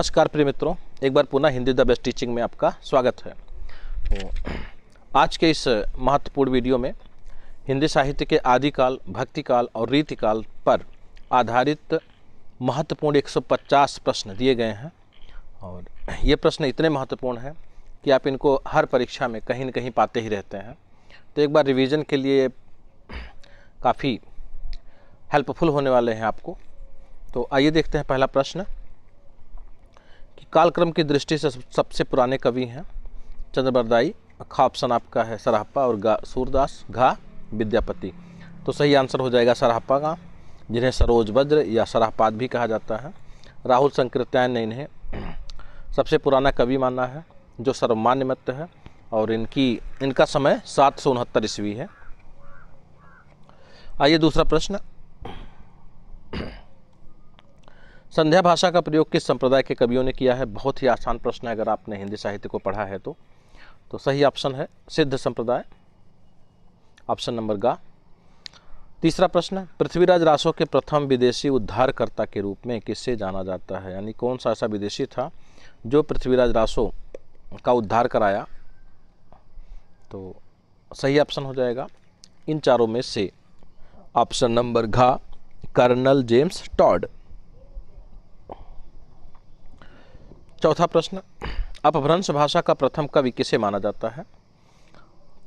नमस्कार प्रिय मित्रों, एक बार पुनः हिंदी द बेस्ट टीचिंग में आपका स्वागत है। तो आज के इस महत्वपूर्ण वीडियो में हिंदी साहित्य के आदिकाल, भक्तिकाल और रीतिकाल पर आधारित महत्वपूर्ण 150 प्रश्न दिए गए हैं और ये प्रश्न इतने महत्वपूर्ण हैं कि आप इनको हर परीक्षा में कहीं न कहीं पाते ही रहते हैं। तो एक बार रिवीजन के लिए काफ़ी हेल्पफुल होने वाले हैं आपको। तो आइए देखते हैं पहला प्रश्न कि कालक्रम की दृष्टि से सबसे पुराने कवि हैं चंद्रबरदाई। खा ऑप्शन आपका है सराहपा और गा सूरदास, घा विद्यापति। तो सही आंसर हो जाएगा सराहपा का, जिन्हें सरोज वज्र या सराहपाद भी कहा जाता है। राहुल संकृत्यायन ने इन्हें सबसे पुराना कवि माना है जो सर्वमान्य मत है और इनका समय 769 ईस्वी है। आइए दूसरा प्रश्न, संध्या भाषा का प्रयोग किस संप्रदाय के कवियों ने किया है? बहुत ही आसान प्रश्न है अगर आपने हिंदी साहित्य को पढ़ा है तो सही ऑप्शन है सिद्ध संप्रदाय, ऑप्शन नंबर गा। तीसरा प्रश्न, पृथ्वीराज रासो के प्रथम विदेशी उद्धारकर्ता के रूप में किससे जाना जाता है? यानी कौन सा ऐसा विदेशी था जो पृथ्वीराज रासो का उद्धार कराया? तो सही ऑप्शन हो जाएगा इन चारों में से ऑप्शन नंबर घा, कर्नल जेम्स टॉड। चौथा प्रश्न, अपभ्रंश भाषा का प्रथम कवि किसे माना जाता है?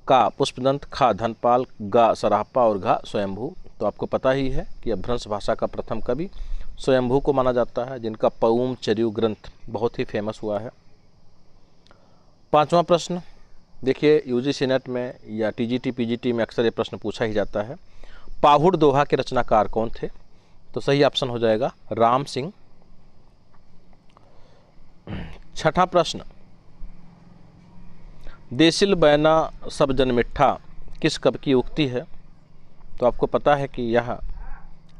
का पुष्पदंत, खा धनपाल, गा सराहपा और घा स्वयंभू। तो आपको पता ही है कि अपभ्रंश भाषा का प्रथम कवि स्वयंभू को माना जाता है, जिनका पऊम चर्यु ग्रंथ बहुत ही फेमस हुआ है। पांचवा प्रश्न, देखिए यूजीसी नेट में या टीजीटी पीजीटी में अक्सर ये प्रश्न पूछा ही जाता है, पाहुड़ दोहा के रचनाकार कौन थे? तो सही ऑप्शन हो जाएगा राम सिंह। छठा प्रश्न, देसिल बैना सब जन मिठा किस कवि की उक्ति है? तो आपको पता है कि यह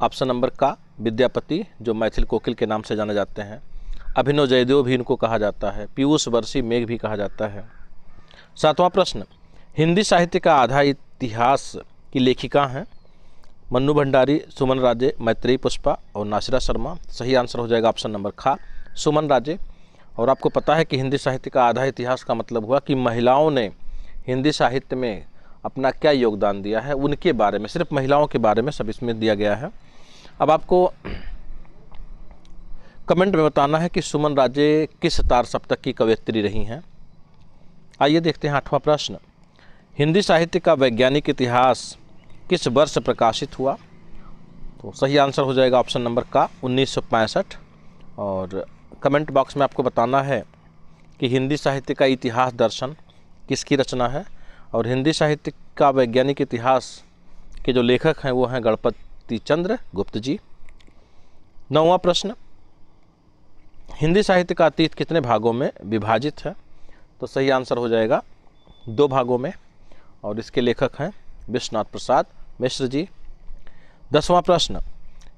ऑप्शन नंबर का विद्यापति, जो मैथिल कोकिल के नाम से जाने जाते हैं। अभिनव जयदेव भी इनको कहा जाता है, पीयूष वर्षी मेघ भी कहा जाता है। सातवां प्रश्न, हिंदी साहित्य का आधा इतिहास की लेखिका हैं? मन्नू भंडारी, सुमन राजे, मैत्रेयी पुष्पा और नासिरा शर्मा। सही आंसर हो जाएगा ऑप्शन नंबर खा, सुमन राजे। और आपको पता है कि हिंदी साहित्य का आधा इतिहास का मतलब हुआ कि महिलाओं ने हिंदी साहित्य में अपना क्या योगदान दिया है, उनके बारे में, सिर्फ महिलाओं के बारे में सब इसमें दिया गया है। अब आपको कमेंट में बताना है कि सुमन राजे किस तार सप्तक की कवयित्री रही हैं। आइए देखते हैं आठवां प्रश्न, हिंदी साहित्य का वैज्ञानिक इतिहास किस वर्ष प्रकाशित हुआ? तो सही आंसर हो जाएगा ऑप्शन नंबर का 1965। और कमेंट बॉक्स में आपको बताना है कि हिंदी साहित्य का इतिहास दर्शन किसकी रचना है और हिंदी साहित्य का वैज्ञानिक इतिहास के जो लेखक हैं वो हैं गणपति चंद्र गुप्त जी। नौवां प्रश्न, हिंदी साहित्य का अतीत कितने भागों में विभाजित है? तो सही आंसर हो जाएगा 2 भागों में और इसके लेखक हैं विश्वनाथ प्रसाद मिश्र जी। 10वां प्रश्न,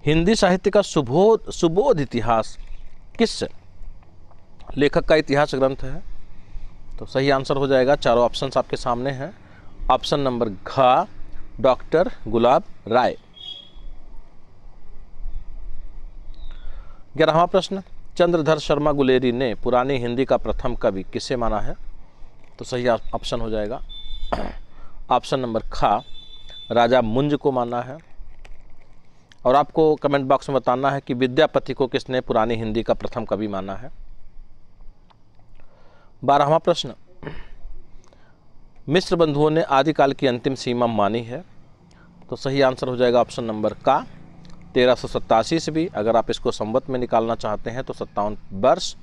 हिंदी साहित्य का सुबोध इतिहास किस लेखक का इतिहास ग्रंथ है? तो सही आंसर हो जाएगा, चारों ऑप्शंस आपके सामने हैं, ऑप्शन नंबर घ, डॉक्टर गुलाब राय। 11वां प्रश्न, चंद्रधर शर्मा गुलेरी ने पुरानी हिंदी का प्रथम कवि किसे माना है? तो सही ऑप्शन हो जाएगा ऑप्शन नंबर खा, राजा मुंज को माना है। और आपको कमेंट बॉक्स में बताना है कि विद्यापति को किसने पुरानी हिंदी का प्रथम कवि माना है। 12वां प्रश्न, मिश्र बंधुओं ने आदिकाल की अंतिम सीमा मानी है? तो सही आंसर हो जाएगा ऑप्शन नंबर का 1387 ईस्वी। अगर आप इसको संवत में निकालना चाहते हैं तो 57 वर्ष,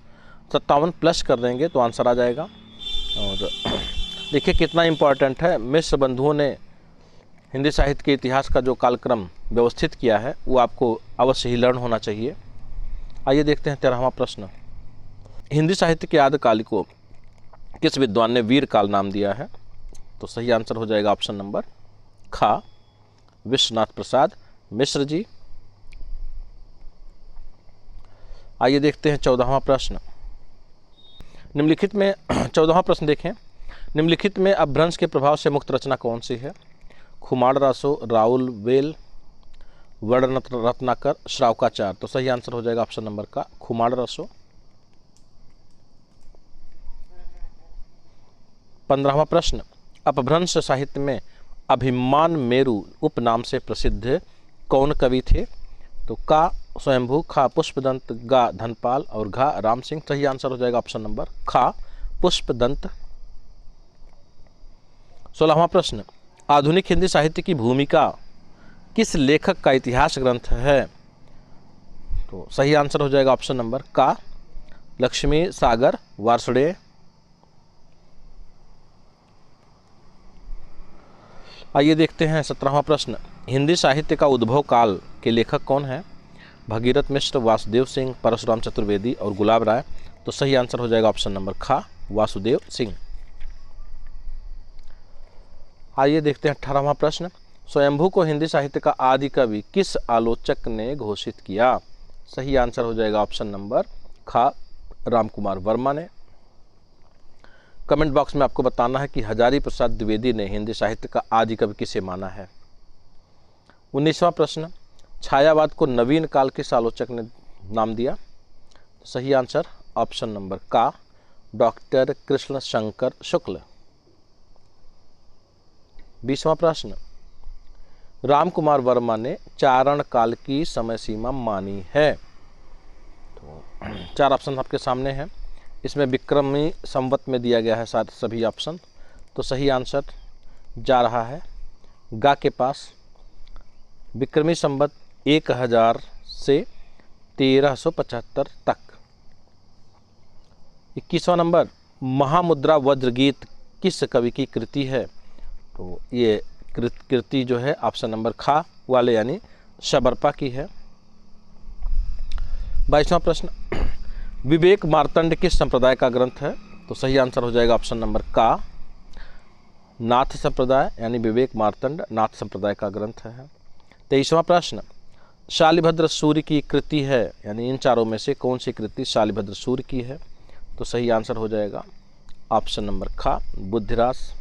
57 प्लस कर देंगे तो आंसर आ जाएगा। और देखिए कितना इम्पोर्टेंट है, मिश्र बंधुओं ने हिंदी साहित्य के इतिहास का जो कालक्रम व्यवस्थित किया है वो आपको अवश्य ही लर्न होना चाहिए। आइए देखते हैं 13वां प्रश्न, हिंदी साहित्य के आदिकाल को किस विद्वान ने वीर काल नाम दिया है? तो सही आंसर हो जाएगा ऑप्शन नंबर खा, विश्वनाथ प्रसाद मिश्र जी। आइए देखते हैं 14वां प्रश्न, निम्नलिखित में 14वां प्रश्न देखें, निम्नलिखित में अपभ्रंश के प्रभाव से मुक्त रचना कौन सी है? खुमाड़ रासो, राउल वेल, वर्ण रत्नाकर, श्रावकाचार। तो सही आंसर हो जाएगा ऑप्शन नंबर का खुमाड़ रासो। 15वां प्रश्न, अपभ्रंश साहित्य में अभिमान मेरु उपनाम से प्रसिद्ध कौन कवि थे? तो का स्वयंभू, खा पुष्पदंत, गा धनपाल और घा राम सिंह। सही आंसर हो जाएगा ऑप्शन नंबर खा पुष्पदंत। 16वां प्रश्न, आधुनिक हिंदी साहित्य की भूमिका किस लेखक का इतिहास ग्रंथ है? तो सही आंसर हो जाएगा ऑप्शन नंबर का लक्ष्मी सागर वार्ष्णेय। आइए देखते हैं 17वां प्रश्न, हिंदी साहित्य का उद्भव काल के लेखक कौन है? भगीरथ मिश्र, वासुदेव सिंह, परशुराम चतुर्वेदी और गुलाब राय। तो सही आंसर हो जाएगा ऑप्शन नंबर खा वासुदेव सिंह। आइए देखते हैं 18वां प्रश्न, स्वयंभू को हिंदी साहित्य का आदि कवि किस आलोचक ने घोषित किया? सही आंसर हो जाएगा ऑप्शन नंबर खा रामकुमार वर्मा ने। कमेंट बॉक्स में आपको बताना है कि हजारी प्रसाद द्विवेदी ने हिंदी साहित्य का आदि कवि किसे माना है। 19वां प्रश्न, छायावाद को नवीन काल किस आलोचक ने नाम दिया? सही आंसर ऑप्शन नंबर का डॉक्टर कृष्ण शंकर शुक्ल। 20वां प्रश्न, रामकुमार वर्मा ने चारण काल की समय सीमा मानी है। तो 4 ऑप्शन आपके सामने हैं, इसमें विक्रमी संवत में दिया गया है सभी ऑप्शन। तो सही आंसर जा रहा है गा के पास, विक्रमी संवत 1000 से 1375 तक। 21वां नंबर, महामुद्रा वज्रगीत किस कवि की कृति है? तो ये कृति जो है ऑप्शन नंबर खा वाले यानी शबरपा की है। 22वां प्रश्न, विवेक मार्तंड किस संप्रदाय का ग्रंथ है? तो सही आंसर हो जाएगा ऑप्शन नंबर का नाथ संप्रदाय यानी विवेक मार्तंड नाथ संप्रदाय का ग्रंथ है। 23वां प्रश्न, शालिभद्र सूर्य की कृति है यानी इन चारों में से कौन सी कृति शालिभद्र सूर्य की है? तो सही आंसर हो जाएगा ऑप्शन नंबर खा बुद्धिरास।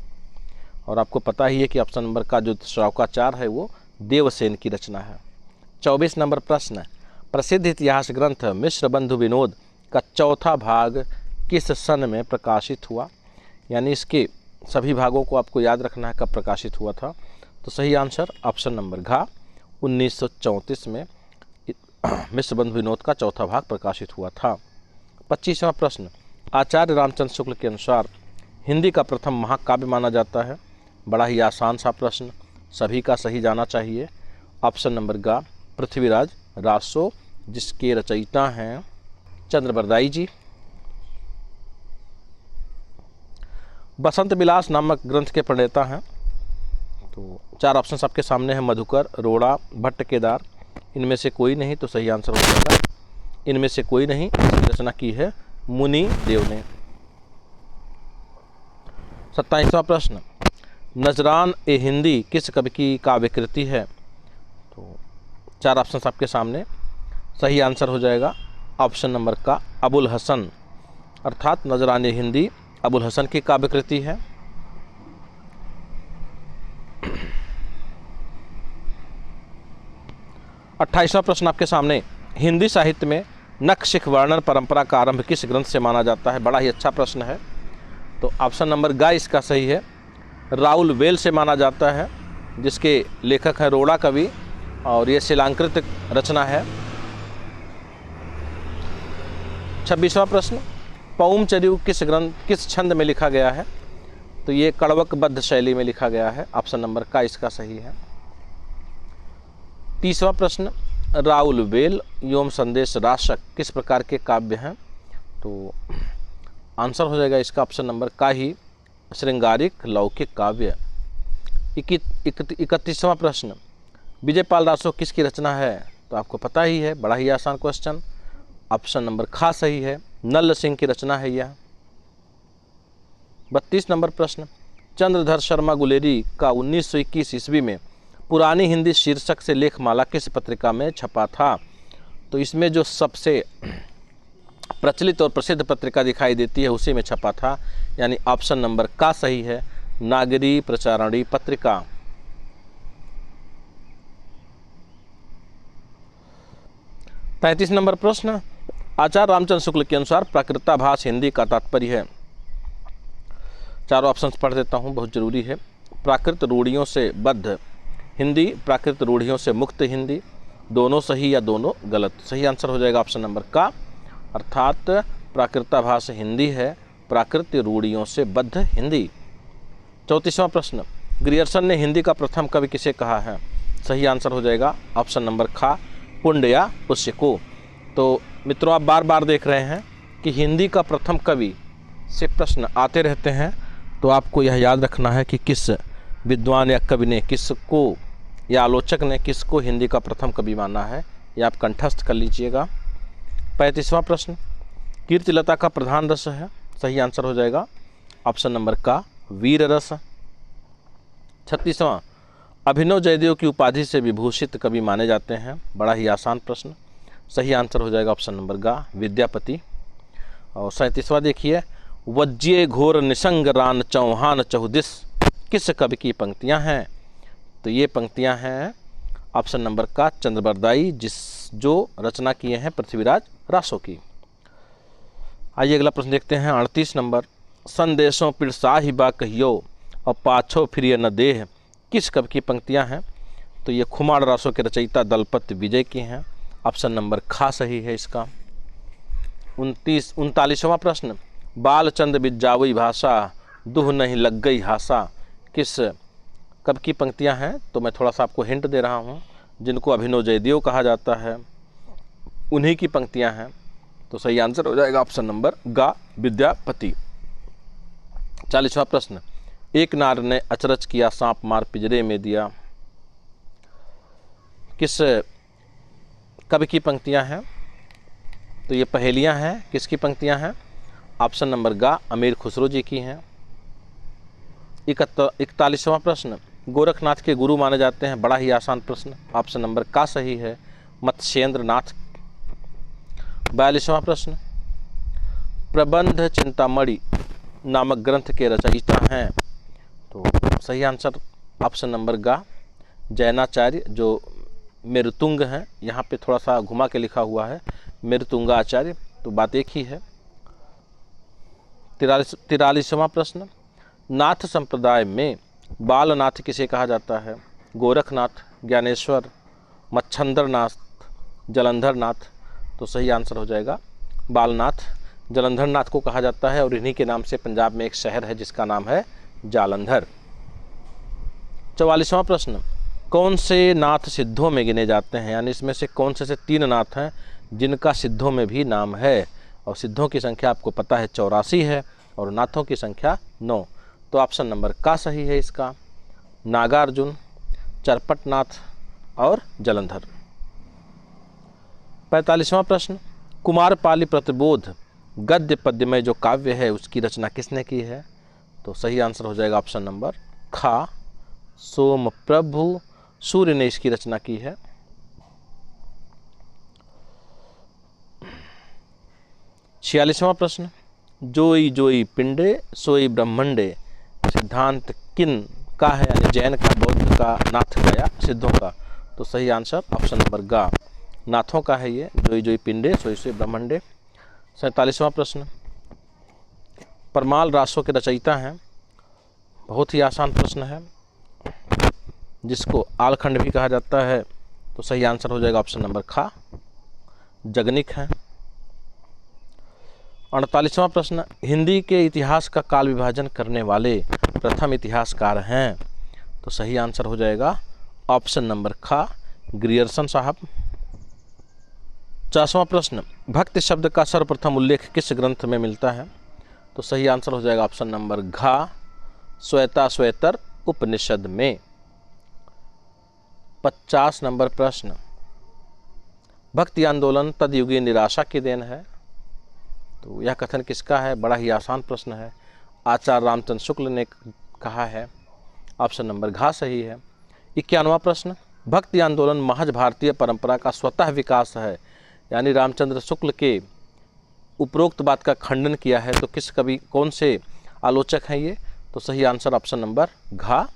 और आपको पता ही है कि ऑप्शन नंबर का जो श्रावकाचार है वो देवसेन की रचना है। 24 नंबर प्रश्न, प्रसिद्ध इतिहास ग्रंथ मिश्र बंधु विनोद का चौथा भाग किस सन में प्रकाशित हुआ? यानी इसके सभी भागों को आपको याद रखना है कब प्रकाशित हुआ था। तो सही आंसर ऑप्शन नंबर घा 1934 में मिश्र बंधु विनोद का चौथा भाग प्रकाशित हुआ था। 25वां प्रश्न, आचार्य रामचंद्र शुक्ल के अनुसार हिंदी का प्रथम महाकाव्य माना जाता है। बड़ा ही आसान सा प्रश्न, सभी का सही जाना चाहिए। ऑप्शन नंबर गा पृथ्वीराज रासो, जिसके रचयिता हैं चंद्रबरदाई जी। बसंत विलास नामक ग्रंथ के प्रणेता हैं। तो 4 ऑप्शन आपके सामने हैं, मधुकर, रोड़ा, भट्ट केदार। इनमें से कोई नहीं, तो सही आंसर हो जाएगा इनमें से कोई नहीं। रचना की है मुनि देव ने। 27वां प्रश्न, नजरान ए हिंदी किस कवि की काव्यकृति है? तो 4 ऑप्शन आपके सामने, सही आंसर हो जाएगा ऑप्शन नंबर का अबुल हसन, अर्थात नजरान ए हिंदी अबुल हसन की काव्यकृति है। 28वां प्रश्न आपके सामने, हिंदी साहित्य में नखशिख वर्णन परंपरा का आरंभ किस ग्रंथ से माना जाता है? बड़ा ही अच्छा प्रश्न है। तो ऑप्शन नंबर गा इसका सही है, राउल वेल से माना जाता है, जिसके लेखक हैं रोड़ा कवि और ये शिलांकृत रचना है। 26वां प्रश्न, पौमचर्यु किस छंद में लिखा गया है? तो ये कड़वकबद्ध शैली में लिखा गया है। ऑप्शन नंबर का इसका सही है। 30वां प्रश्न, राउल वेल एवं संदेश राशक किस प्रकार के काव्य हैं? तो आंसर हो जाएगा इसका ऑप्शन नंबर का ही श्रृंगारिक लौकिक काव्य। 31वां प्रश्न, विजयपाल रासो किसकी रचना है? तो आपको पता ही है, बड़ा ही आसान क्वेश्चन। ऑप्शन नंबर खा सही है, नल्ल सिंह की रचना है यह। 32 नंबर प्रश्न, चंद्रधर शर्मा गुलेरी का 1921 ईस्वी में पुरानी हिंदी शीर्षक से लेखमाला किस पत्रिका में छपा था? तो इसमें जो सबसे प्रचलित और प्रसिद्ध पत्रिका दिखाई देती है उसी में छपा था, यानी ऑप्शन नंबर का सही है, नागरी प्रचारणी पत्रिका। 33 नंबर प्रश्न, आचार्य रामचंद्र शुक्ल के अनुसार प्राकृताभास हिंदी का तात्पर्य है। चारों ऑप्शंस पढ़ देता हूँ, बहुत ज़रूरी है। प्राकृत रूढ़ियों से बद्ध हिंदी, प्राकृत रूढ़ियों से मुक्त हिंदी, दोनों सही या दोनों गलत। सही आंसर हो जाएगा ऑप्शन नंबर का, अर्थात प्राकृताभास हिंदी है, प्राकृत रूढ़ियों से बद्ध हिंदी। 34वां प्रश्न, ग्रियर्सन ने हिंदी का प्रथम कवि किसे कहा है? सही आंसर हो जाएगा ऑप्शन नंबर खा, पुण्य या पुष्य को। तो मित्रों, आप बार बार देख रहे हैं कि हिंदी का प्रथम कवि से प्रश्न आते रहते हैं, तो आपको यह याद रखना है कि किस विद्वान या कवि ने किसको या आलोचक ने किसको हिंदी का प्रथम कवि माना है, यह आप कंठस्थ कर लीजिएगा। 35वां प्रश्न, कीर्तिलता का प्रधान रस है? सही आंसर हो जाएगा ऑप्शन नंबर का, वीर रस। 36वां, अभिनव जयदेव की उपाधि से विभूषित कवि माने जाते हैं? बड़ा ही आसान प्रश्न। सही आंसर हो जाएगा ऑप्शन नंबर का, विद्यापति। और 37वां देखिए, वज्ये घोर निसंग रान चौहान चहुदिस किस कवि की पंक्तियां हैं? तो ये पंक्तियां हैं ऑप्शन नंबर का, चंद्रबरदाई, जो रचना किए हैं पृथ्वीराज रासो की। आइए अगला प्रश्न देखते हैं, 38 नंबर, संदेशों पिरसाही बा कहियो और पाछो फिरिय न देह किस कवि की पंक्तियां हैं? तो ये खुमार रासो के रचयिता दलपत विजय की हैं। ऑप्शन नंबर खा सही है इसका। 39वां प्रश्न, बालचंद बिजावई भाषा दुह नहीं लग गई हासा किस कवि की पंक्तियां हैं? तो मैं थोड़ा सा आपको हिंट दे रहा हूं, जिनको अभिनव जयदेव कहा जाता है उन्हीं की पंक्तियां हैं। तो सही आंसर हो जाएगा ऑप्शन नंबर गा, विद्यापति। 40वां प्रश्न, एक नार ने अचरज किया सांप मार पिंजरे में दिया किस कवि की पंक्तियां हैं? तो ये पहेलियां हैं, किसकी पंक्तियां हैं? ऑप्शन नंबर गा, अमीर खुसरो जी की हैं। 41वां प्रश्न, गोरखनाथ के गुरु माने जाते हैं? बड़ा ही आसान प्रश्न, ऑप्शन नंबर का सही है, मत्स्येंद्र नाथ। 42वां प्रश्न, प्रबंध चिंतामणि नामक ग्रंथ के रचयिता हैं? तो सही आंसर ऑप्शन नंबर गा, जैनाचार्य, जो मेरुतुंग हैं, यहाँ पे थोड़ा सा घुमा के लिखा हुआ है मेरुतुंगाचार्य, तो बात एक ही है। 43वां प्रश्न, नाथ संप्रदाय में बालनाथ किसे कहा जाता है? गोरखनाथ, ज्ञानेश्वर, मच्छंदरनाथ, जलंधरनाथ। तो सही आंसर हो जाएगा बालनाथ, जलंधरनाथ को कहा जाता है, और इन्हीं के नाम से पंजाब में एक शहर है जिसका नाम है जालंधर। 44वां प्रश्न, कौन से नाथ सिद्धों में गिने जाते हैं? यानी इसमें से कौन से 3 नाथ हैं जिनका सिद्धों में भी नाम है? और सिद्धों की संख्या आपको पता है 84 है, और नाथों की संख्या 9। तो ऑप्शन नंबर का सही है इसका, नागार्जुन, चरपटनाथ और जलंधर। 45वां प्रश्न, कुमारपाली प्रतिबोध गद्य पद्य में जो काव्य है उसकी रचना किसने की है? तो सही आंसर हो जाएगा ऑप्शन नंबर खा, सोमप्रभु सूर्य ने इसकी रचना की है। 46वां प्रश्न, जोई जोई पिंडे सोई ब्रह्मंडे सिद्धांत किन का है? यानी जैन का, बौद्ध का, नाथ का या सिद्धों का? तो सही आंसर ऑप्शन नंबर गा, नाथों का है ये, जोई जोई पिंडे सोई सोई ब्रह्मंडे। 47वां प्रश्न, परमाल रासों के रचयिता हैं? बहुत ही आसान प्रश्न है, जिसको आलखंड भी कहा जाता है। तो सही आंसर हो जाएगा ऑप्शन नंबर खा, जगनिक है। 48वां प्रश्न, हिंदी के इतिहास का काल विभाजन करने वाले प्रथम इतिहासकार हैं? तो सही आंसर हो जाएगा ऑप्शन नंबर खा, ग्रियर्सन साहब। 50वां प्रश्न, भक्ति शब्द का सर्वप्रथम उल्लेख किस ग्रंथ में मिलता है? तो सही आंसर हो जाएगा ऑप्शन नंबर घा, श्वेताश्वेतर उपनिषद में। 50 नंबर प्रश्न, भक्ति आंदोलन तदयुगीय निराशा की देन है? तो यह कथन किसका है? बड़ा ही आसान प्रश्न है, आचार्य रामचंद्र शुक्ल ने कहा है। ऑप्शन नंबर घा सही है। 51वां प्रश्न, भक्ति आंदोलन महज भारतीय परंपरा का स्वतः विकास है? यानी रामचंद्र शुक्ल के उपरोक्त बात का खंडन किया है, तो किस कवि, कौन से आलोचक हैं ये? तो सही आंसर ऑप्शन नंबर घा,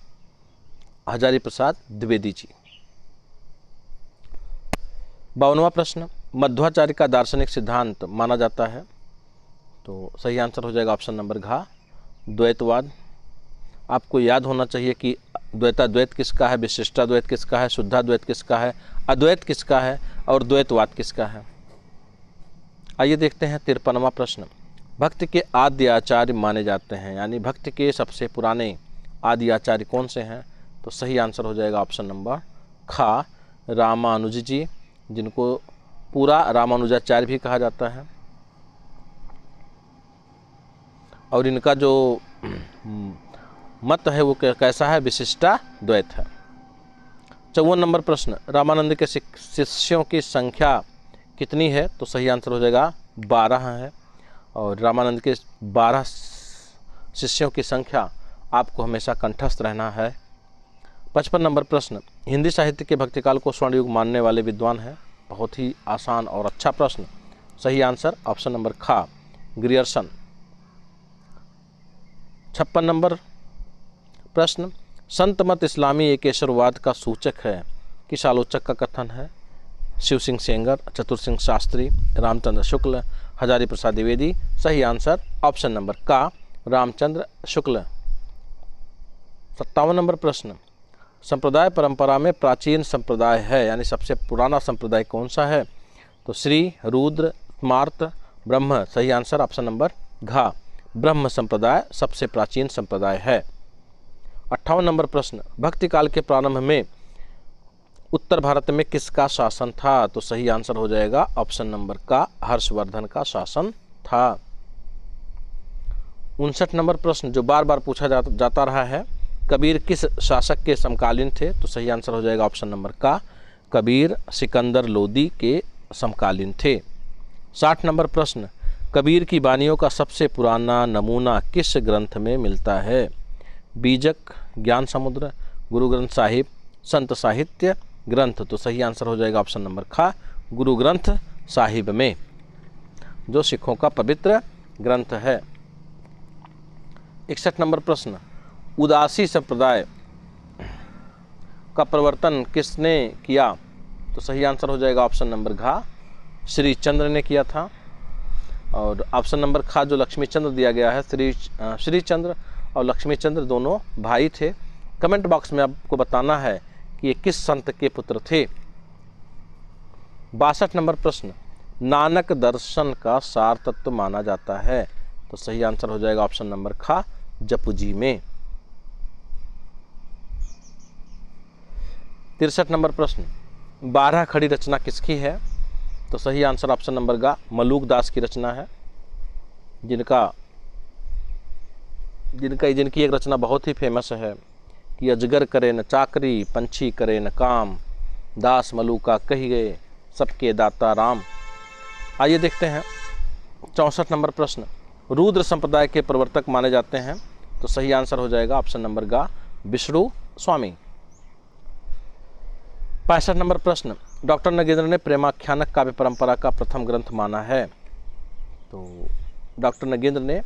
हजारी प्रसाद द्विवेदी जी। 52वां प्रश्न, मध्वाचार्य का दार्शनिक सिद्धांत माना जाता है? तो सही आंसर हो जाएगा ऑप्शन नंबर घा, द्वैतवाद। आपको याद होना चाहिए कि द्वैताद्वैत किसका है, विशिष्टाद्वैत किसका है, शुद्धाद्वैत किसका है, अद्वैत किसका है और द्वैतवाद किसका है। आइए देखते हैं 53वां प्रश्न। भक्त के आद्य आचार्य माने जाते हैं, यानी भक्त के सबसे पुराने आदि आचार्य कौन से हैं? तो सही आंसर हो जाएगा ऑप्शन नंबर खा, रामानुज जी, जिनको पूरा रामानुजाचार्य भी कहा जाता है। और इनका जो मत है वो कैसा है? विशिष्टाद्वैत है। 54 नंबर प्रश्न। रामानंद के शिष्यों की संख्या कितनी है? तो सही आंसर हो जाएगा 12 है। और रामानंद के 12 शिष्यों की संख्या आपको हमेशा कंठस्थ रहना है। 55 नंबर प्रश्न। हिंदी साहित्य के भक्तिकाल को स्वर्ण युग मानने वाले विद्वान हैं? बहुत ही आसान और अच्छा प्रश्न। सही आंसर ऑप्शन नंबर खा, ग्रियर्सन। 56 नंबर प्रश्न। संत मत इस्लामी एकेश्वरवाद का सूचक है, किस आलोचक का कथन है? शिव सिंह सेंगर, चतुर सिंह शास्त्री, रामचंद्र शुक्ल, हजारी प्रसाद द्विवेदी। सही आंसर ऑप्शन नंबर का, रामचंद्र शुक्ल। 57 नंबर प्रश्न। संप्रदाय परंपरा में प्राचीन संप्रदाय है, यानी सबसे पुराना संप्रदाय कौन सा है? तो श्री, रुद्र, स्मार्त, ब्रह्म। सही आंसर ऑप्शन नंबर घ, ब्रह्म संप्रदाय सबसे प्राचीन संप्रदाय है। 58 नंबर प्रश्न। भक्ति काल के प्रारंभ में उत्तर भारत में किसका शासन था? तो सही आंसर हो जाएगा ऑप्शन नंबर का, हर्षवर्धन का शासन था। 59 नंबर प्रश्न जो बार बार पूछा जाता रहा है, कबीर किस शासक के समकालीन थे? तो सही आंसर हो जाएगा ऑप्शन नंबर का, कबीर सिकंदर लोदी के समकालीन थे। 60 नंबर प्रश्न। कबीर की वाणियों का सबसे पुराना नमूना किस ग्रंथ में मिलता है? बीजक, ज्ञान समुद्र, गुरु ग्रंथ साहिब, संत साहित्य ग्रंथ। तो सही आंसर हो जाएगा ऑप्शन नंबर खा, गुरु ग्रंथ साहिब में, जो सिखों का पवित्र ग्रंथ है। 61 नंबर प्रश्न। उदासी संप्रदाय का प्रवर्तन किसने किया? तो सही आंसर हो जाएगा ऑप्शन नंबर घा, श्री चंद्र ने किया था। और ऑप्शन नंबर खा जो लक्ष्मी चंद्र दिया गया है, श्री चंद्र और लक्ष्मी चंद्र दोनों भाई थे। कमेंट बॉक्स में आपको बताना है कि ये किस संत के पुत्र थे। 62 नंबर प्रश्न। नानक दर्शन का सार तत्व माना जाता है? तो सही आंसर हो जाएगा ऑप्शन नंबर खा, जपुजी में। 63 नंबर प्रश्न। 12 खड़ी रचना किसकी है? तो सही आंसर ऑप्शन नंबर गा, मलूक दास की रचना है, जिनकी एक रचना बहुत ही फेमस है कि अजगर करे न चाकरी, पंछी करे न काम, दास मलूका कही गए, सबके दाता राम। आइए देखते हैं 64 नंबर प्रश्न। रुद्र संप्रदाय के प्रवर्तक माने जाते हैं? तो सही आंसर हो जाएगा ऑप्शन नंबर गा, विष्णु स्वामी। 65 नंबर प्रश्न। डॉक्टर नगेंद्र ने प्रेमाख्यानक काव्य परंपरा का प्रथम ग्रंथ माना है? तो डॉक्टर नगेंद्र ने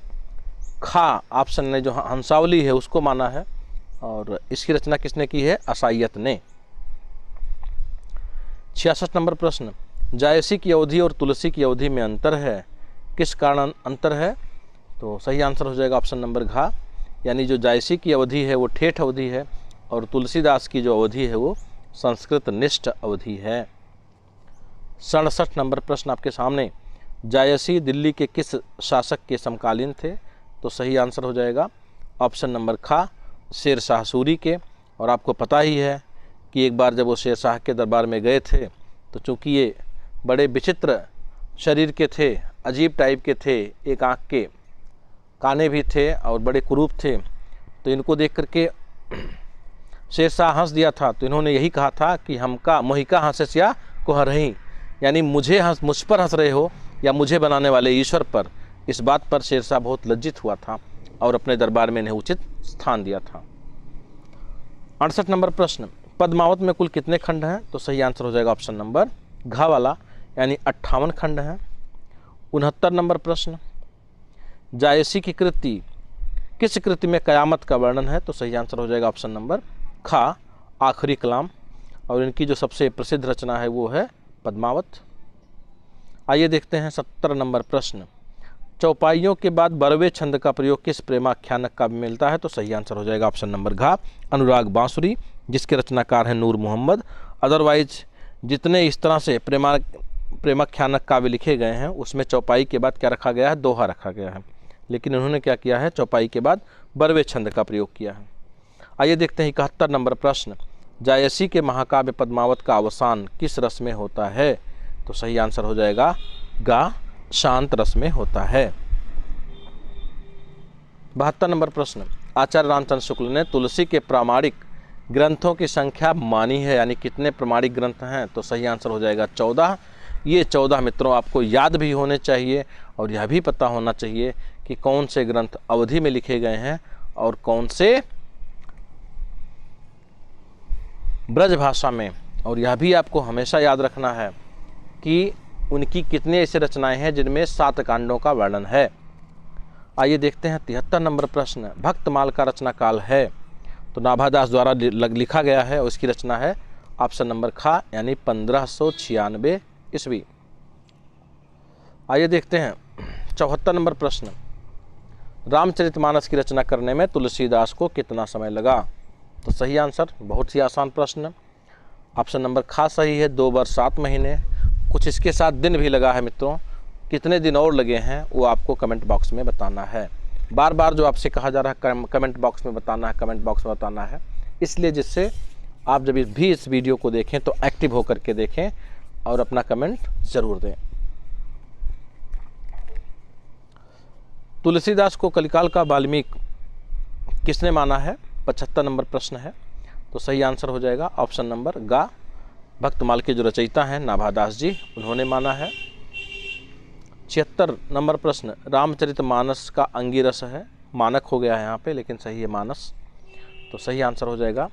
खा ऑप्शन ने जो हंसावली है उसको माना है। और इसकी रचना किसने की है? असायत ने। 66 नंबर प्रश्न। जायसी की अवधि और तुलसी की अवधि में अंतर है, किस कारण अंतर है? तो सही आंसर हो जाएगा ऑप्शन नंबर घा, यानी जो जायसी की अवधि है वो ठेठ अवधि है और तुलसीदास की जो अवधि है वो संस्कृत निष्ठ अवधि है। 67 नंबर प्रश्न आपके सामने। जायसी दिल्ली के किस शासक के समकालीन थे? तो सही आंसर हो जाएगा ऑप्शन नंबर खा, शेर शाह सूरी के। और आपको पता ही है कि एक बार जब वो शेर शाह के दरबार में गए थे तो चूँकि ये बड़े विचित्र शरीर के थे, अजीब टाइप के थे, एक आँख के, काने भी थे और बड़े कुरूप थे, तो इनको देख करके शेरशाह हंस दिया था। तो इन्होंने यही कहा था कि हमका मोहिका हंसस्या को हरही, यानी मुझ पर हंस रहे हो या मुझे बनाने वाले ईश्वर पर। इस बात पर शेरशाह बहुत लज्जित हुआ था और अपने दरबार में इन्हें उचित स्थान दिया था। 68 नंबर प्रश्न। पद्मावत में कुल कितने खंड हैं? तो सही आंसर हो जाएगा ऑप्शन नंबर घ वाला, यानी 58 खंड हैं। 69 नंबर प्रश्न। जायसी की कृति किस कृति में कयामत का वर्णन है? तो सही आंसर हो जाएगा ऑप्शन नंबर खा, आखिरी कलाम। और इनकी जो सबसे प्रसिद्ध रचना है वो है पद्मावत। आइए देखते हैं 70 नंबर प्रश्न। चौपाइयों के बाद बरवे छंद का प्रयोग किस प्रेमाख्यानक काव्य में मिलता है? तो सही आंसर हो जाएगा ऑप्शन नंबर घ, अनुराग बांसुरी, जिसके रचनाकार हैं नूर मोहम्मद। अदरवाइज जितने इस तरह से प्रेमाख्यानक काव्य लिखे गए हैं उसमें चौपाई के बाद क्या रखा गया है? दोहा रखा गया है, लेकिन उन्होंने क्या किया है? चौपाई के बाद बरवे छंद का प्रयोग किया है। आइए देखते हैं 71 नंबर प्रश्न, जायसी के महाकाव्य पद्मावत का अवसान किस रस में होता है? तो सही आंसर हो जाएगा गा, शांत रस में होता है। 72 नंबर प्रश्न, आचार्य रामचंद्र शुक्ल ने तुलसी के प्रामाणिक ग्रंथों की संख्या मानी है, यानी कितने प्रमाणिक ग्रंथ हैं? तो सही आंसर हो जाएगा 14। ये 14 मित्रों आपको याद भी होने चाहिए और यह भी पता होना चाहिए कि कौन से ग्रंथ अवधि में लिखे गए हैं और कौन से ब्रज भाषा में। और यह भी आपको हमेशा याद रखना है कि उनकी कितनी ऐसी रचनाएं हैं जिनमें 7 कांडों का वर्णन है। आइए देखते हैं 73 नंबर प्रश्न, भक्तमाल का रचना काल है? तो नाभादास द्वारा लिखा गया है और इसकी रचना है ऑप्शन नंबर ख, यानी 1596 ईस्वी। आइए देखते हैं 74 नंबर प्रश्न, रामचरितमानस की रचना करने में तुलसीदास को कितना समय लगा? तो सही आंसर, बहुत ही आसान प्रश्न, ऑप्शन नंबर ख सही है, 2 वर्ष 7 महीने। कुछ इसके साथ दिन भी लगा है मित्रों, कितने दिन और लगे हैं वो आपको कमेंट बॉक्स में बताना है। बार बार जो आपसे कहा जा रहा है कमेंट बॉक्स में बताना है, कमेंट बॉक्स में बताना है, इसलिए जिससे आप जब भी इस वीडियो को देखें तो एक्टिव होकर के देखें और अपना कमेंट ज़रूर दें। तुलसीदास को कलिकाल का वाल्मीकि किसने माना है? 75 नंबर प्रश्न है, तो सही आंसर हो जाएगा ऑप्शन नंबर ग, भक्तमाल के जो रचयिता हैं नाभादास जी, उन्होंने माना है। 76 नंबर प्रश्न, रामचरितमानस का अंगिरस है? मानक हो गया है यहाँ पे, लेकिन सही है मानस, तो सही आंसर हो जाएगा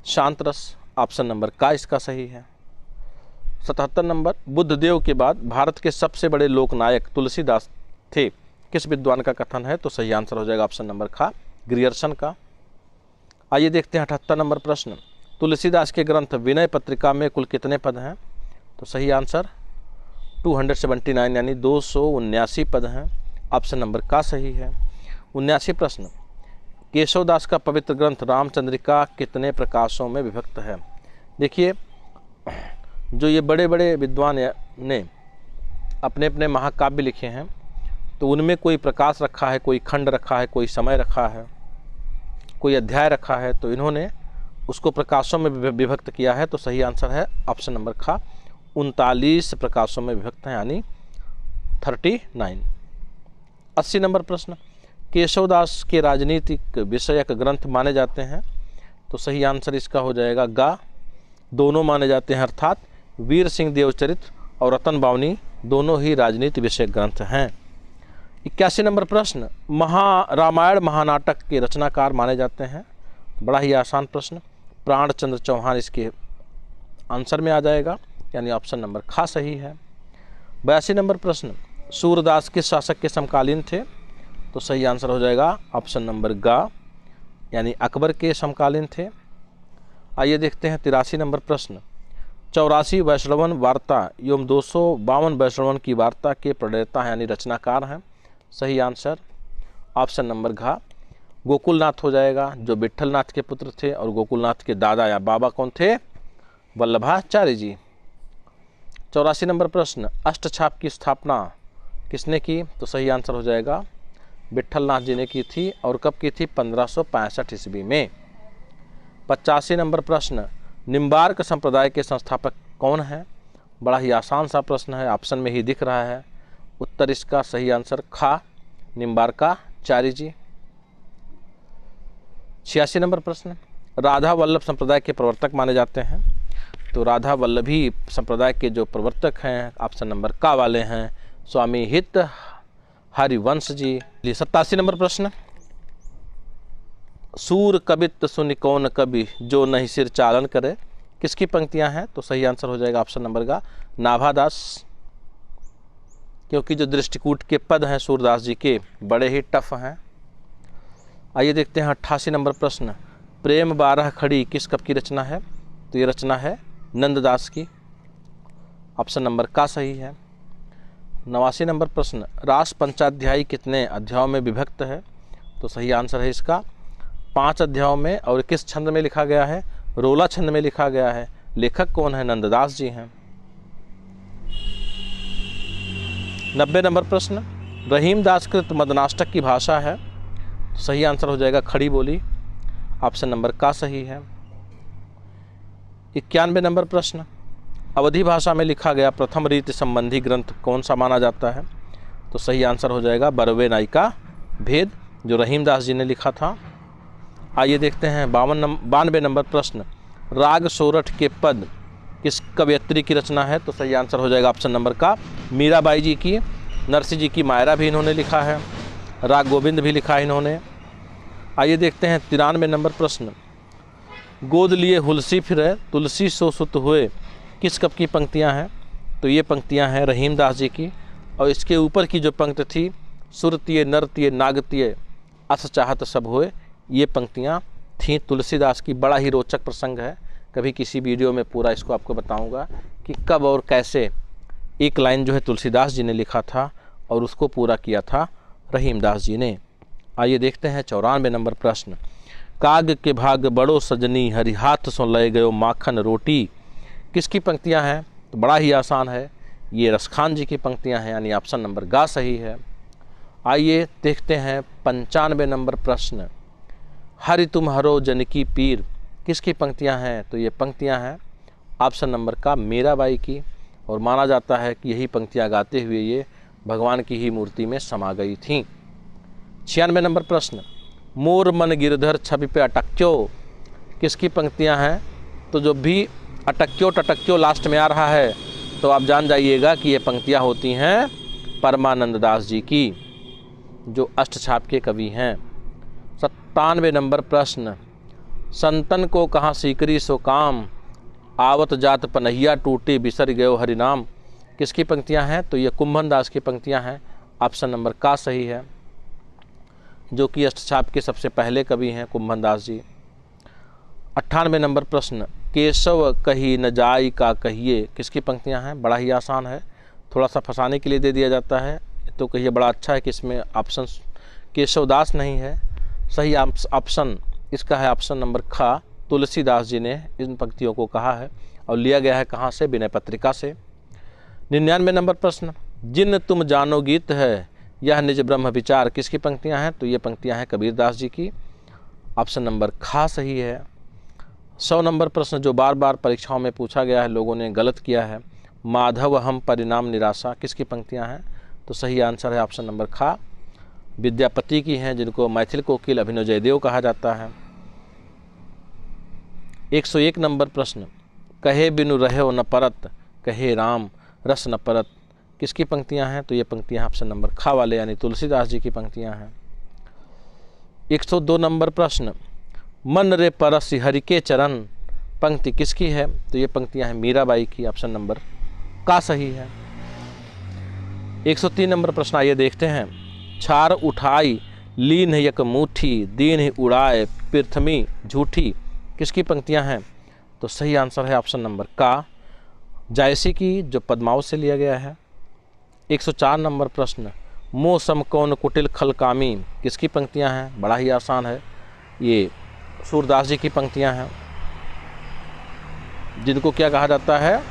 शांत रस, ऑप्शन नंबर का इसका सही है। 77 नंबर, बुद्धदेव के बाद भारत के सबसे बड़े लोकनायक तुलसीदास थे, किस विद्वान का कथन है? तो सही आंसर हो जाएगा ऑप्शन नंबर ख, ग्रियर्सन का। आइए देखते हैं 78 नंबर प्रश्न, तुलसीदास के ग्रंथ विनय पत्रिका में कुल कितने पद हैं? तो सही आंसर 279 यानी 279 पद हैं, ऑप्शन नंबर का सही है। 79 प्रश्न, केशवदास का पवित्र ग्रंथ रामचंद्रिका कितने प्रकाशों में विभक्त है? देखिए, जो ये बड़े बड़े विद्वान ने अपने अपने महाकाव्य लिखे हैं तो उनमें कोई प्रकाश रखा है, कोई खंड रखा है, कोई समय रखा है, कोई अध्याय रखा है, तो इन्होंने उसको प्रकाशों में विभक्त किया है। तो सही आंसर है ऑप्शन नंबर ख, 39 प्रकाशों में विभक्त हैं, यानी 39। 80 नंबर प्रश्न, केशवदास के राजनीतिक विषयक ग्रंथ माने जाते हैं? तो सही आंसर इसका हो जाएगा ग, दोनों माने जाते हैं, अर्थात वीर सिंह देवचरित और रतन बावनी दोनों ही राजनीति विषयक ग्रंथ हैं। 81 नंबर प्रश्न, रामायण महानाटक के रचनाकार माने जाते हैं? बड़ा ही आसान प्रश्न, प्राणचंद्र चौहान इसके आंसर में आ जाएगा, यानी ऑप्शन नंबर ख सही है। 82 नंबर प्रश्न, सूरदास किस शासक के समकालीन थे? तो सही आंसर हो जाएगा ऑप्शन नंबर ग, यानी अकबर के समकालीन थे। आइए देखते हैं 83 नंबर प्रश्न, 84 वैष्णवन वार्ता एवं 252 वैष्णवन की वार्ता के प्रणेता हैं, यानी रचनाकार हैं। सही आंसर ऑप्शन नंबर घ, गोकुलनाथ हो जाएगा, जो विट्ठलनाथ के पुत्र थे, और गोकुलनाथ के दादा या बाबा कौन थे? वल्लभाचार्य जी। 84 नंबर प्रश्न, अष्टछाप की स्थापना किसने की? तो सही आंसर हो जाएगा विट्ठलनाथ जी ने की थी, और कब की थी? 1565 ईस्वी में। 85 नंबर प्रश्न, निम्बार्क संप्रदाय के संस्थापक कौन है? बड़ा ही आसान सा प्रश्न है, ऑप्शन में ही दिख रहा है उत्तर इसका। सही आंसर ख, निम्बार्काचार्य जी। 86 नंबर प्रश्न, राधा वल्लभ संप्रदाय के प्रवर्तक माने जाते हैं? तो राधा वल्लभी संप्रदाय के जो प्रवर्तक हैं ऑप्शन नंबर का वाले हैं स्वामी हित हरिवंश जी। 87 नंबर प्रश्न, सूर कबित सुनि कौन कवि जो नहीं सिर चालन करे, किसकी पंक्तियां हैं? तो सही आंसर हो जाएगा ऑप्शन नंबर का नाभादास, क्योंकि जो दृष्टिकूट के पद हैं सूरदास जी के बड़े ही टफ हैं। आइए देखते हैं 88 नंबर प्रश्न, प्रेम 12 खड़ी किस कवि की रचना है? तो ये रचना है नंददास की, ऑप्शन नंबर का सही है। 89 नंबर प्रश्न, रास पंचाध्यायी कितने अध्यायों में विभक्त है? तो सही आंसर है इसका 5 अध्यायों में। और किस छंद में लिखा गया है? रोला छंद में लिखा गया है। लेखक कौन है? नंददास जी हैं। 90 नंबर प्रश्न, रहीमदास कृत मदनाष्टक की भाषा है? तो सही आंसर हो जाएगा खड़ी बोली, ऑप्शन नंबर का सही है। 91 नंबर प्रश्न, अवधी भाषा में लिखा गया प्रथम रीति संबंधी ग्रंथ कौन सा माना जाता है? तो सही आंसर हो जाएगा बरवे नाई का भेद, जो रहीमदास जी ने लिखा था। आइए देखते हैं 92 नंबर प्रश्न, राग सोरठ के पद किस कवयित्री की रचना है? तो सही आंसर हो जाएगा ऑप्शन नंबर का मीराबाई जी की। नरसिंह जी की मायरा भी इन्होंने लिखा है, राग गोविंद भी लिखा है इन्होंने। आइए देखते हैं 93 नंबर प्रश्न, गोद लिए हुलसी फिरे तुलसी सो सुत हुए किस कवि की पंक्तियां हैं? तो ये पंक्तियां हैं रहीमदास जी की। और इसके ऊपर की जो पंक्ति थी, सुरतिये नरतिये नागतिये अस चाहत सब होए, ये पंक्तियां थीं तुलसीदास की। बड़ा ही रोचक प्रसंग है, कभी किसी वीडियो में पूरा इसको आपको बताऊंगा कि कब और कैसे एक लाइन जो है तुलसीदास जी ने लिखा था और उसको पूरा किया था रहीमदास जी ने। आइए देखते हैं 94 नंबर प्रश्न, काग के भाग बड़ो सजनी हरि हाथ सो लय गयो माखन रोटी किसकी पंक्तियां हैं? तो बड़ा ही आसान है, ये रसखान जी की पंक्तियां हैं, यानी ऑप्शन नंबर गा सही है। आइए देखते हैं 95 नंबर प्रश्न, हरि तुम हरो जनकी पीर किसकी पंक्तियां हैं? तो ये पंक्तियां हैं ऑप्शन नंबर का मीराबाई की। और माना जाता है कि यही पंक्तियां गाते हुए ये भगवान की ही मूर्ति में समा गई थीं। 96 नंबर प्रश्न, मोर मन गिरधर छवि पे अटक्यो किसकी पंक्तियां हैं? तो जो भी अटक्यो टटक्यो लास्ट में आ रहा है तो आप जान जाइएगा कि ये पंक्तियां होती हैं परमानंद दास जी की, जो अष्टछाप के कवि हैं। 97 नंबर प्रश्न, संतन को कहाँ सीकरी सो काम आवत जात पनहिया टूटी बिसर गयो हरिनाम किसकी पंक्तियां हैं? तो ये कुंभन दास की पंक्तियां हैं, ऑप्शन नंबर का सही है, जो कि अष्टछाप के सबसे पहले कवि हैं कुंभन दास जी। 98 नंबर प्रश्न, केशव कही न जाई का कहिए किसकी पंक्तियां हैं? बड़ा ही आसान है, थोड़ा सा फंसाने के लिए दे दिया जाता है, तो कहिए बड़ा अच्छा है कि इसमें ऑप्शन केशवदास नहीं है। सही ऑप्शन इसका है ऑप्शन नंबर खा, तुलसीदास जी ने इन पंक्तियों को कहा है और लिया गया है कहाँ से? विनय पत्रिका से। 99 नंबर प्रश्न, जिन तुम जानो गीत है यह निज ब्रह्म विचार किसकी पंक्तियां हैं? तो ये पंक्तियां हैं कबीरदास जी की, ऑप्शन नंबर खा सही है। 100 नंबर प्रश्न जो बार बार परीक्षाओं में पूछा गया है, लोगों ने गलत किया है, माधव हम परिणाम निराशा किसकी पंक्तियां हैं? तो सही आंसर है ऑप्शन नंबर खा, विद्यापति की हैं, जिनको मैथिल कोकिल अभिनव जयदेव कहा जाता है। 101 नंबर प्रश्न, कहे बिनु रहे न परत कहे राम रस न परत किसकी पंक्तियां हैं? तो ये पंक्तियां ऑप्शन नंबर खा वाले यानी तुलसीदास जी की पंक्तियां हैं। 102 नंबर प्रश्न, मन रे परस हरि के चरण पंक्ति किसकी है? तो ये पंक्तियां हैं मीराबाई की, ऑप्शन नंबर का सही है। 103 नंबर प्रश्न आइए देखते हैं, छार उठाई लीन यक मुठी दीन उड़ाए पृथ्वी झूठी किसकी पंक्तियां हैं? तो सही आंसर है ऑप्शन नंबर का, जायसी की, जो पद्मावत से लिया गया है। 104 नंबर प्रश्न, मौसम कौन कुटिल खलकामी किसकी पंक्तियां हैं? बड़ा ही आसान है, ये सूरदास जी की पंक्तियां हैं, जिनको क्या कहा जाता है?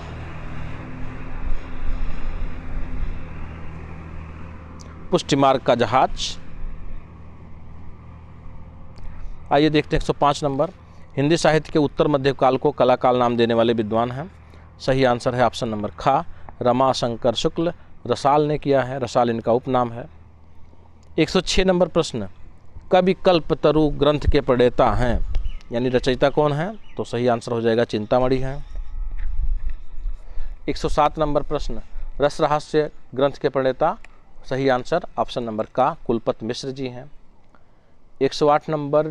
पुष्टि मार्ग का जहाज। आइए देखते हैं 105 नंबर, हिंदी साहित्य के उत्तर मध्य काल को कला काल नाम देने वाले विद्वान हैं। सही आंसर है ऑप्शन नंबर खा, रमा शंकर शुक्ल रसाल ने किया है, रसाल इनका उपनाम है। 106 नंबर प्रश्न, कवि कल्पतरु ग्रंथ के प्रणेता हैं, यानी रचयिता कौन है? तो सही आंसर हो जाएगा चिंतामणि है। 107 नंबर प्रश्न, रस रहस्य ग्रंथ के प्रणेता, सही आंसर ऑप्शन नंबर का कुलपत मिश्र जी हैं। 108 नंबर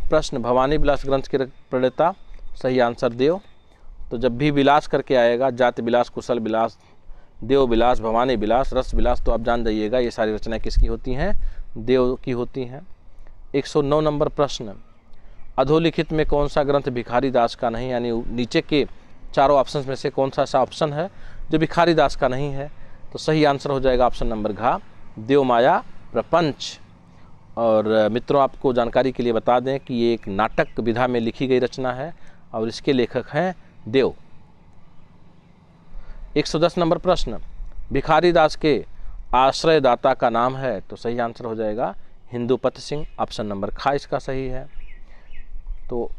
प्रश्न, भवानी विलास ग्रंथ के प्रणेता, सही आंसर देव। तो जब भी विलास करके आएगा, जाति विलास, कुशल विलास, देव विलास, भवानी विलास, रस विलास, तो आप जान जाइएगा ये सारी रचनाएं किसकी होती हैं? देव की होती हैं। 109 नंबर प्रश्न, अधोलिखित में कौन सा ग्रंथ भिखारी दास का नहीं, यानी नीचे के चारों ऑप्शन में से कौन सा ऐसा ऑप्शन है जो भिखारी दास का नहीं है? तो सही आंसर हो जाएगा ऑप्शन नंबर घ, देवमाया प्रपंच। और मित्रों, आपको जानकारी के लिए बता दें कि ये एक नाटक विधा में लिखी गई रचना है और इसके लेखक हैं देव। 110 नंबर प्रश्न, भिखारी दास के आश्रयदाता का नाम है, तो सही आंसर हो जाएगा हिंदुपत सिंह, ऑप्शन नंबर ख इसका सही है। तो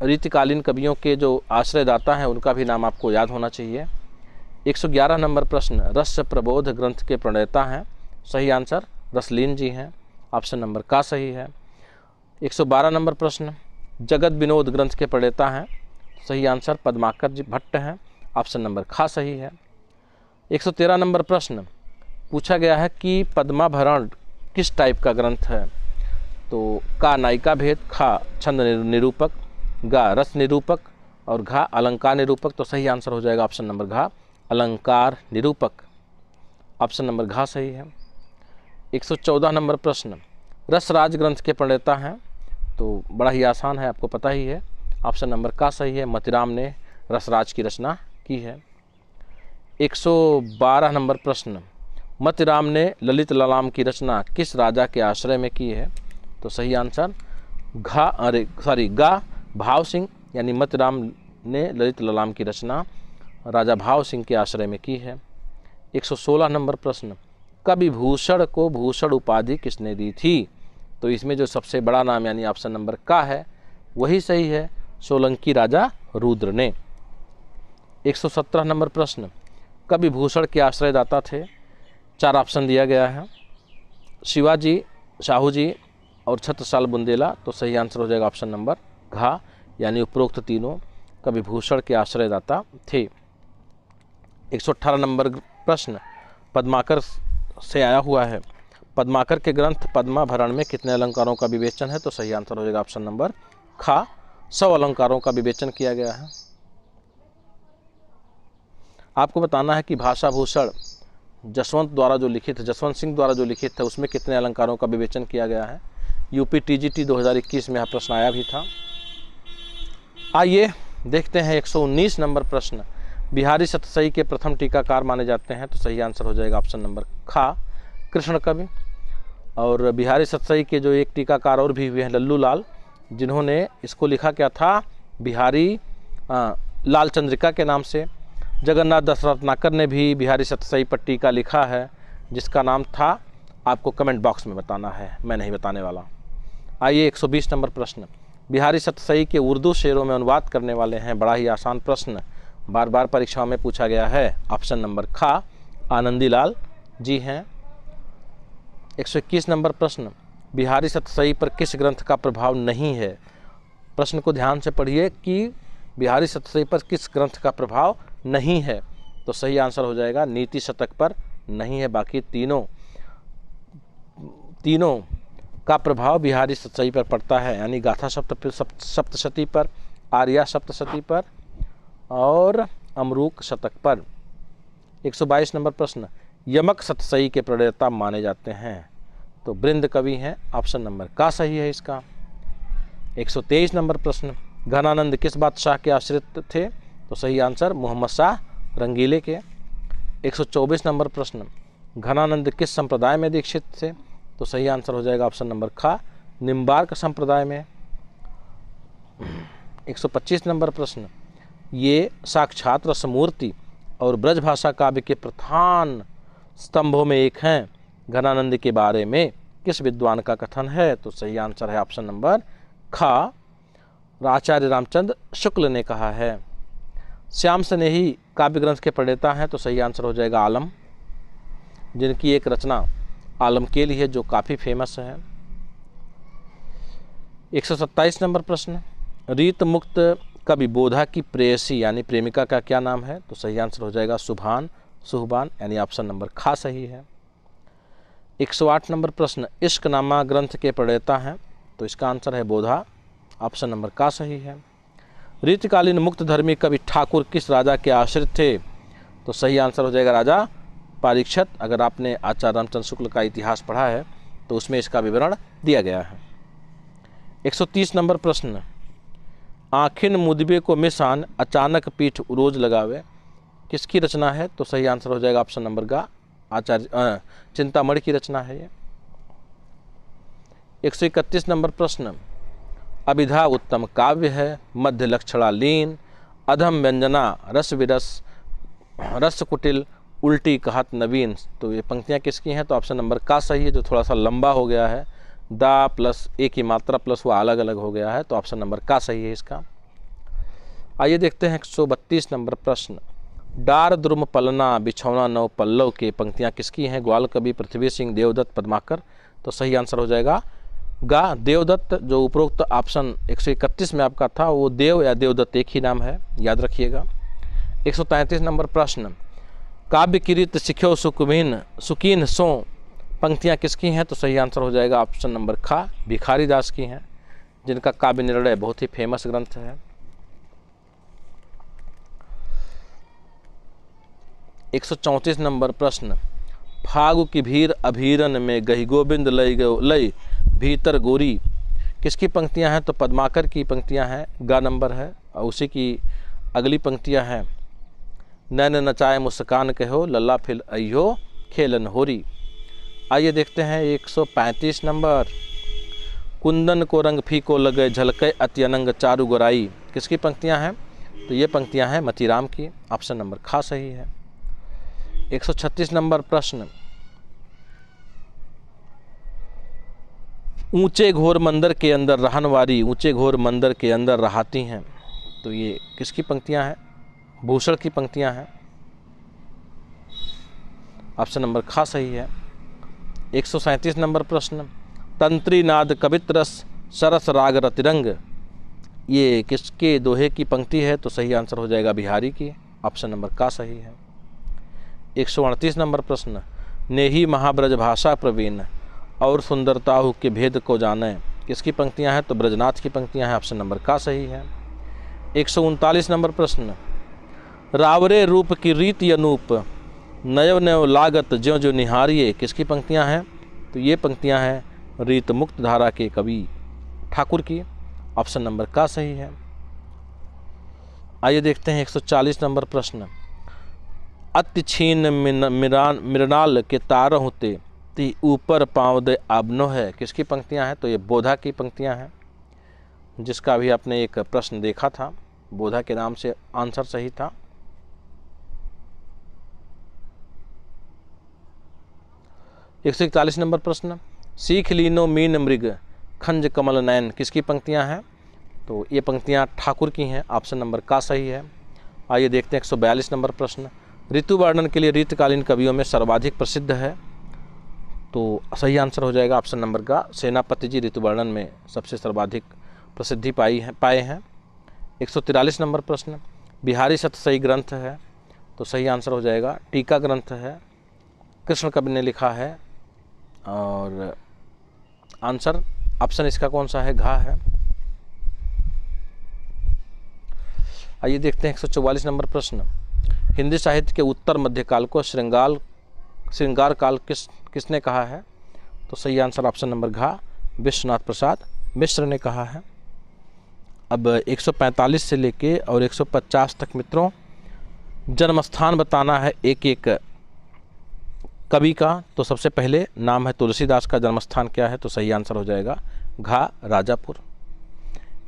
रीतिकालीन कवियों के जो आश्रयदाता हैं उनका भी नाम आपको याद होना चाहिए। 111 नंबर प्रश्न, रस प्रबोध ग्रंथ के प्रणेता हैं, सही आंसर रसलीन जी हैं, ऑप्शन नंबर का सही है। 112 नंबर प्रश्न, जगत विनोद ग्रंथ के प्रणेता हैं, सही आंसर पद्माकर जी भट्ट हैं, ऑप्शन नंबर खा सही है। 113 नंबर प्रश्न, पूछा गया है कि पद्माभरण किस टाइप का ग्रंथ है, तो का नायिका भेद, खा छंद निरूपक, गा रस निरूपक और घा अलंकार निरूपक, तो सही आंसर हो जाएगा ऑप्शन नंबर घा अलंकार निरूपक, ऑप्शन नंबर घा सही है। 114 नंबर प्रश्न, रसराज ग्रंथ के प्रणेता हैं, तो बड़ा ही आसान है, आपको पता ही है, ऑप्शन नंबर का सही है, मतिराम ने रसराज की रचना की है। 112 नंबर प्रश्न, मतिराम ने ललित ललाम की रचना किस राजा के आश्रय में की है, तो सही आंसर गा भाव सिंह, यानी मतिराम ने ललित ललाम की रचना राजा भाव सिंह के आश्रय में की है। 116 नंबर प्रश्न, कवि भूषण को भूषण उपाधि किसने दी थी, तो इसमें जो सबसे बड़ा नाम यानी ऑप्शन नंबर का है वही सही है, सोलंकी राजा रुद्र ने। 117 नंबर प्रश्न, कवि भूषण के आश्रयदाता थे, 4 ऑप्शन दिया गया है, शिवाजी, शाहू जी और छत्रसाल बुंदेला, तो सही आंसर हो जाएगा ऑप्शन नंबर घा, यानी उपरोक्त तीनों कवि भूषण के आश्रयदाता थे। 118 नंबर प्रश्न, पद्माकर से आया हुआ है, पद्माकर के ग्रंथ पद्माभरण में कितने अलंकारों का विवेचन है, तो सही आंसर हो जाएगा ऑप्शन नंबर खा 100 अलंकारों का विवेचन किया गया है। आपको बताना है कि भाषा भूषण जसवंत सिंह द्वारा जो लिखित है उसमें कितने अलंकारों का विवेचन किया गया है। यूपी टीजीटी 2021 में यह प्रश्न आया भी था। आइए देखते हैं 119 नंबर प्रश्न, बिहारी सतसई के प्रथम टीकाकार माने जाते हैं, तो सही आंसर हो जाएगा ऑप्शन नंबर खा कृष्ण कवि। और बिहारी सतसई के जो एक टीकाकार और भी हुए हैं लल्लू लाल, जिन्होंने इसको लिखा क्या था, बिहारी लाल चंद्रिका के नाम से। जगन्नाथ दस रत्नाकर ने भी बिहारी सतसई पर टीका लिखा है, जिसका नाम था, आपको कमेंट बॉक्स में बताना है, मैं नहीं बताने वाला। आइए 120 नंबर प्रश्न, बिहारी सतसई के उर्दू शेरों में अनुवाद करने वाले हैं, बड़ा ही आसान प्रश्न, बार बार परीक्षाओं में पूछा गया है, ऑप्शन नंबर खा आनंदी लाल जी हैं। 121 नंबर प्रश्न, बिहारी सतसई पर किस ग्रंथ का प्रभाव नहीं है, प्रश्न को ध्यान से पढ़िए कि बिहारी सतसई पर किस ग्रंथ का प्रभाव नहीं है, तो सही आंसर हो जाएगा नीति शतक पर नहीं है, बाकी तीनों का प्रभाव बिहारी सतसई पर पड़ता है, यानी गाथा सप्तशती पर, आर्या सप्तशती पर और अमरूक शतक पर। 122 नंबर प्रश्न, यमक सतसई के प्रणेता माने जाते हैं, तो बृंद कवि हैं, ऑप्शन नंबर का सही है इसका। 123 नंबर प्रश्न, घनानंद किस बादशाह के आश्रित थे, तो सही आंसर मोहम्मद शाह रंगीले के। 124 नंबर प्रश्न, घनानंद किस संप्रदाय में दीक्षित थे, तो सही आंसर हो जाएगा ऑप्शन नंबर खा निम्बार्क संप्रदाय में। 125 नंबर प्रश्न, ये साक्षात रसमूर्ति और ब्रजभाषा काव्य के प्रधान स्तंभों में एक हैं, घनानंद के बारे में किस विद्वान का कथन है, तो सही आंसर है ऑप्शन नंबर खा आचार्य रामचंद्र शुक्ल ने कहा है। श्याम स्नेही काव्य ग्रंथ के प्रणेता हैं, तो सही आंसर हो जाएगा आलम, जिनकी एक रचना आलम के लिए जो काफ़ी फेमस है। 127 नंबर प्रश्न, रीत मुक्त कवि बोधा की प्रेयसी यानी प्रेमिका का क्या नाम है, तो सही आंसर हो जाएगा सुहबान, यानी ऑप्शन नंबर खा सही है। 108 नंबर प्रश्न, इश्कनामा ग्रंथ के प्रणेता हैं, तो इसका आंसर है बोधा, ऑप्शन नंबर का सही है। रीतिकालीन मुक्त धर्मी कवि ठाकुर किस राजा के आश्रित थे, तो सही आंसर हो जाएगा राजा परीक्षित। अगर आपने आचार्य रामचंद्र शुक्ल का इतिहास पढ़ा है तो उसमें इसका विवरण दिया गया है। 130 नंबर प्रश्न, आखिन मुदबे को मिसान अचानक पीठ उरोज लगावे किसकी रचना है? तो सही आंसर हो जाएगा ऑप्शन नंबर गा, आचार्य चिंतामणि की रचना है ये। 131 नंबर प्रश्न, अभिधा उत्तम काव्य है, मध्य लक्षणा लीन, अधम व्यंजना रस विरस, रस कुटिल, उल्टी कहत नवीन। तो ये पंक्तियाँ किसकी हैं? तो ऑप्शन नंबर का सही है, जो थोड़ा सा लंबा हो गया है, दा प्लस एक की मात्रा प्लस वो अलग अलग हो गया है, तो ऑप्शन नंबर का सही है इसका। आइए देखते हैं 132 नंबर प्रश्न, डार द्रुम पलना बिछौना नौ पल्लव के पंक्तियाँ किसकी हैं? ग्वाल कवि पृथ्वी सिंह, देवदत्त, पद्माकर। तो सही आंसर हो जाएगा गा, देवदत्त। जो उपरोक्त ऑप्शन 131 में आपका था वो देव या देवदत्त एक ही नाम है, याद रखिएगा। 133 नंबर प्रश्न, काव्य किरीत सिख्यो सुकीन सो पंक्तियाँ किसकी हैं? तो सही आंसर हो जाएगा ऑप्शन नंबर खा, भिखारी दास की हैं, जिनका काव्य निर्णय बहुत ही फेमस ग्रंथ है। 134 नंबर प्रश्न, फागु की भीर अभीरन में गही गोविंद लई भीतर गोरी किसकी पंक्तियां हैं? तो पद्माकर की पंक्तियां हैं, गा नंबर है। और उसी की अगली पंक्तियां हैं, नैन नचाए मुस्कान कहो लल्ला फिल अयो खेलन होरी। आइए देखते हैं 135 नंबर, कुंदन को रंग फीको लगे झलके अति अनंग चारु गोराई किसकी पंक्तियां हैं? तो ये पंक्तियां हैं मतीराम की, ऑप्शन नंबर खा सही है। 136 नंबर प्रश्न, ऊंचे घोर मंदिर के अंदर रहनवारी ऊंचे घोर मंदिर के अंदर रहाती हैं। तो ये किसकी पंक्तियां हैं? भूषण की पंक्तियां हैं, ऑप्शन नंबर खा सही है। 137 नंबर प्रश्न, तंत्री नाद कवित्रस सरस राग रतिरंग ये किसके दोहे की पंक्ति है? तो सही आंसर हो जाएगा बिहारी की, ऑप्शन नंबर का सही है। 138 नंबर प्रश्न, नेही महाब्रज भाषा प्रवीण और सुंदरताहु के भेद को जाने किसकी पंक्तियां हैं? तो ब्रजनाथ की पंक्तियां हैं, ऑप्शन नंबर का सही है। 139 नंबर प्रश्न, रावरे रूप की रीति अनूप नयो नयो लागत ज्यों ज्यों निहारिये किसकी पंक्तियां हैं? तो ये पंक्तियां हैं रीत मुक्त धारा के कवि ठाकुर की, ऑप्शन नंबर का सही है। आइए देखते हैं 140 नंबर प्रश्न, अति छीन मृणाल के तार होते ती ऊपर पाँव दे आबनो है किसकी पंक्तियां हैं? तो ये बोधा की पंक्तियां हैं, जिसका भी आपने एक प्रश्न देखा था, बोधा के नाम से आंसर सही था। 141 नंबर प्रश्न, सीख लीनो मीन मृग खंज कमल नयन किसकी पंक्तियां हैं? तो ये पंक्तियां ठाकुर की हैं, ऑप्शन नंबर का सही है। आइए देखते हैं 142 नंबर प्रश्न, ऋतु वर्णन के लिए रीतकालीन कवियों में सर्वाधिक प्रसिद्ध है। तो सही आंसर हो जाएगा ऑप्शन नंबर का, सेनापति जी ऋतु वर्णन में सबसे सर्वाधिक प्रसिद्धि पाए हैं। 143 नंबर प्रश्न, बिहारी सत सही ग्रंथ है। तो सही आंसर हो जाएगा टीका ग्रंथ है, कृष्ण कवि ने लिखा है, और आंसर ऑप्शन इसका कौन सा है? घा है। आइए देखते हैं 144 नंबर प्रश्न, हिंदी साहित्य के उत्तर मध्यकाल को श्रृंगार काल किसने कहा है? तो सही आंसर ऑप्शन नंबर घा, विश्वनाथ प्रसाद मिश्र ने कहा है। अब 145 से लेके और 150 तक मित्रों जन्मस्थान बताना है एक एक कवि का। तो सबसे पहले नाम है तुलसीदास का जन्मस्थान क्या है? तो सही आंसर हो जाएगा घा, राजापुर।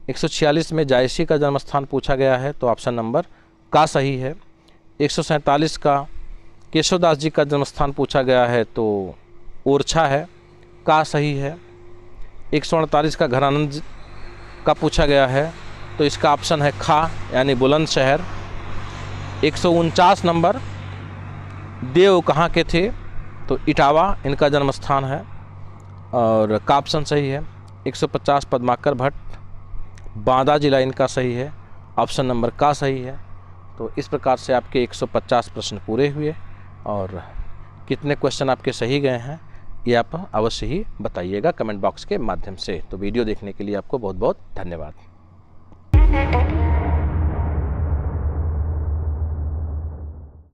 146 में जायसी का जन्मस्थान पूछा गया है, तो ऑप्शन नंबर का सही है। 147 का केशवदास जी का जन्मस्थान पूछा गया है, तो ओरछा है, का सही है। 148 का घरानंद का पूछा गया है, तो इसका ऑप्शन है खा, यानी बुलंदशहर। 149 नंबर देव कहाँ के थे? तो इटावा इनका जन्मस्थान है, और का ऑप्शन सही है। 150 पद्माकर भट्ट, बांदा जिला इनका सही है, ऑप्शन नंबर का सही है। तो इस प्रकार से आपके 150 प्रश्न पूरे हुए, और कितने क्वेश्चन आपके सही गए हैं ये आप अवश्य ही बताइएगा कमेंट बॉक्स के माध्यम से। तो वीडियो देखने के लिए आपको बहुत बहुत धन्यवाद।